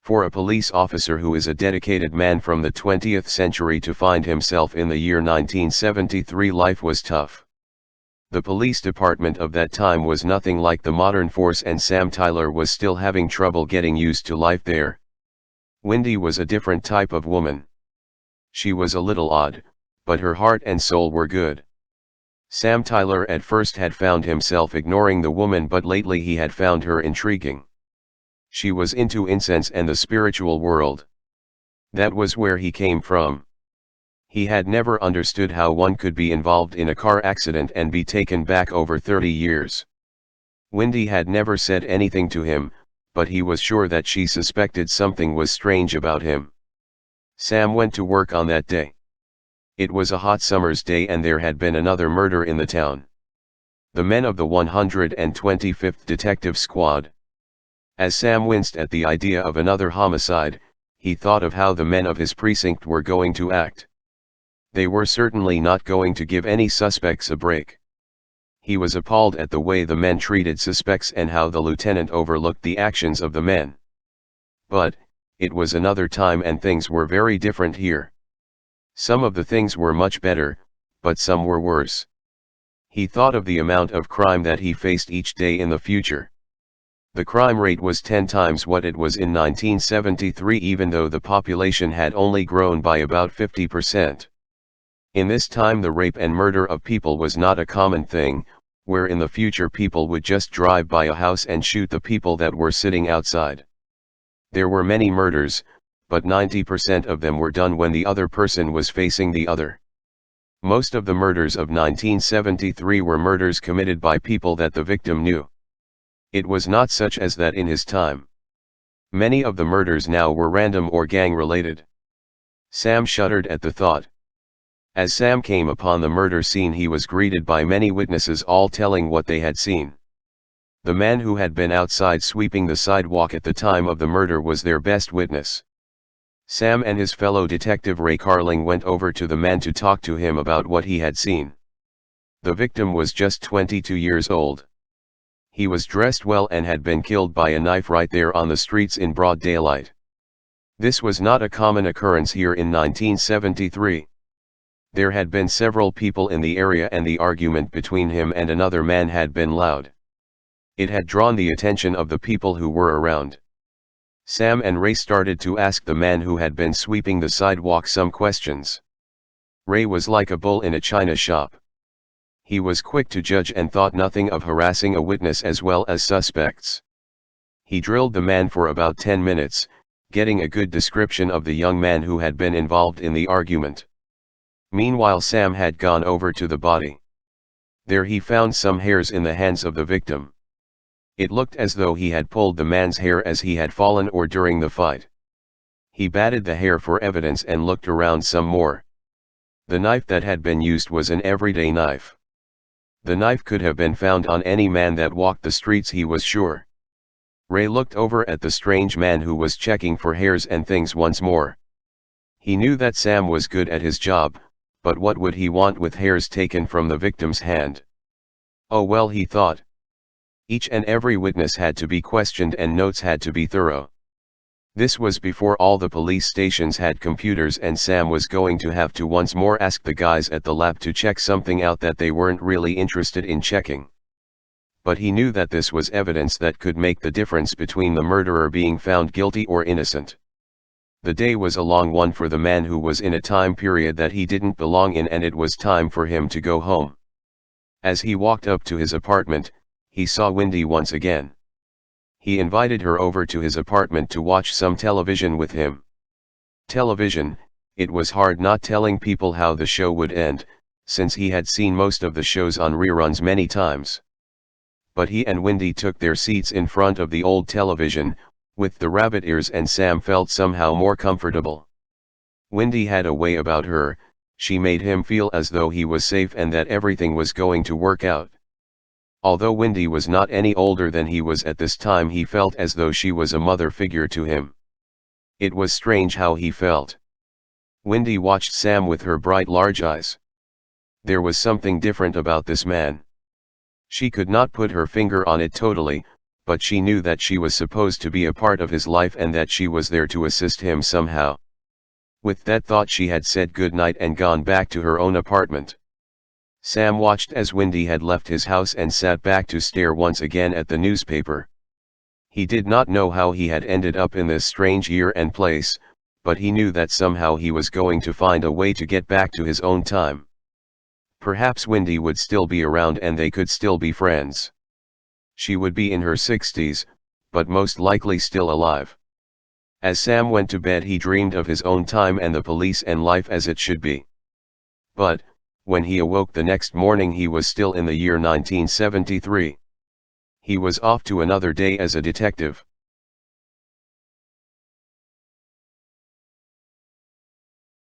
For a police officer who is a dedicated man from the 20th century to find himself in the year 1973, life was tough. The police department of that time was nothing like the modern force, and Sam Tyler was still having trouble getting used to life there. Wendy was a different type of woman. She was a little odd, but her heart and soul were good. Sam Tyler at first had found himself ignoring the woman, but lately he had found her intriguing. She was into incense and the spiritual world. That was where he came from. He had never understood how one could be involved in a car accident and be taken back over 30 years. Wendy had never said anything to him, but he was sure that she suspected something was strange about him. Sam went to work on that day. It was a hot summer's day and there had been another murder in the town. The men of the 125th Detective Squad. As Sam winced at the idea of another homicide, he thought of how the men of his precinct were going to act. They were certainly not going to give any suspects a break. He was appalled at the way the men treated suspects and how the lieutenant overlooked the actions of the men. But, it was another time and things were very different here. Some of the things were much better, but some were worse. He thought of the amount of crime that he faced each day in the future. The crime rate was 10 times what it was in 1973, even though the population had only grown by about 50%. In this time the rape and murder of people was not a common thing, where in the future people would just drive by a house and shoot the people that were sitting outside. There were many murders, but 90% of them were done when the other person was facing the other. Most of the murders of 1973 were murders committed by people that the victim knew. It was not such as that in his time. Many of the murders now were random or gang-related. Sam shuddered at the thought. As Sam came upon the murder scene, he was greeted by many witnesses, all telling what they had seen. The man who had been outside sweeping the sidewalk at the time of the murder was their best witness. Sam and his fellow detective Ray Carling went over to the man to talk to him about what he had seen. The victim was just 22 years old. He was dressed well and had been killed by a knife right there on the streets in broad daylight. This was not a common occurrence here in 1973. There had been several people in the area and the argument between him and another man had been loud. It had drawn the attention of the people who were around. Sam and Ray started to ask the man who had been sweeping the sidewalk some questions. Ray was like a bull in a china shop. He was quick to judge and thought nothing of harassing a witness as well as suspects. He drilled the man for about 10 minutes, getting a good description of the young man who had been involved in the argument. Meanwhile, Sam had gone over to the body. There he found some hairs in the hands of the victim. It looked as though he had pulled the man's hair as he had fallen or during the fight. He batted the hair for evidence and looked around some more. The knife that had been used was an everyday knife. The knife could have been found on any man that walked the streets, he was sure. Ray looked over at the strange man who was checking for hairs and things once more. He knew that Sam was good at his job, but what would he want with hairs taken from the victim's hand? Oh well, he thought. Each and every witness had to be questioned and notes had to be thorough. This was before all the police stations had computers, and Sam was going to have to once more ask the guys at the lab to check something out that they weren't really interested in checking. But he knew that this was evidence that could make the difference between the murderer being found guilty or innocent. The day was a long one for the man who was in a time period that he didn't belong in, and it was time for him to go home. As he walked up to his apartment, he saw Wendy once again. He invited her over to his apartment to watch some television with him. Television, it was hard not telling people how the show would end, since he had seen most of the shows on reruns many times. But he and Wendy took their seats in front of the old television, with the rabbit ears, and Sam felt somehow more comfortable. Wendy had a way about her. She made him feel as though he was safe and that everything was going to work out. Although Wendy was not any older than he was at this time, he felt as though she was a mother figure to him. It was strange how he felt. Wendy watched Sam with her bright large eyes. There was something different about this man. She could not put her finger on it totally, but she knew that she was supposed to be a part of his life and that she was there to assist him somehow. With that thought she had said good night and gone back to her own apartment. Sam watched as Wendy had left his house and sat back to stare once again at the newspaper. He did not know how he had ended up in this strange year and place, but he knew that somehow he was going to find a way to get back to his own time. Perhaps Wendy would still be around and they could still be friends. She would be in her 60s, but most likely still alive. As Sam went to bed he dreamed of his own time and the police and life as it should be. But, when he awoke the next morning he was still in the year 1973. He was off to another day as a detective.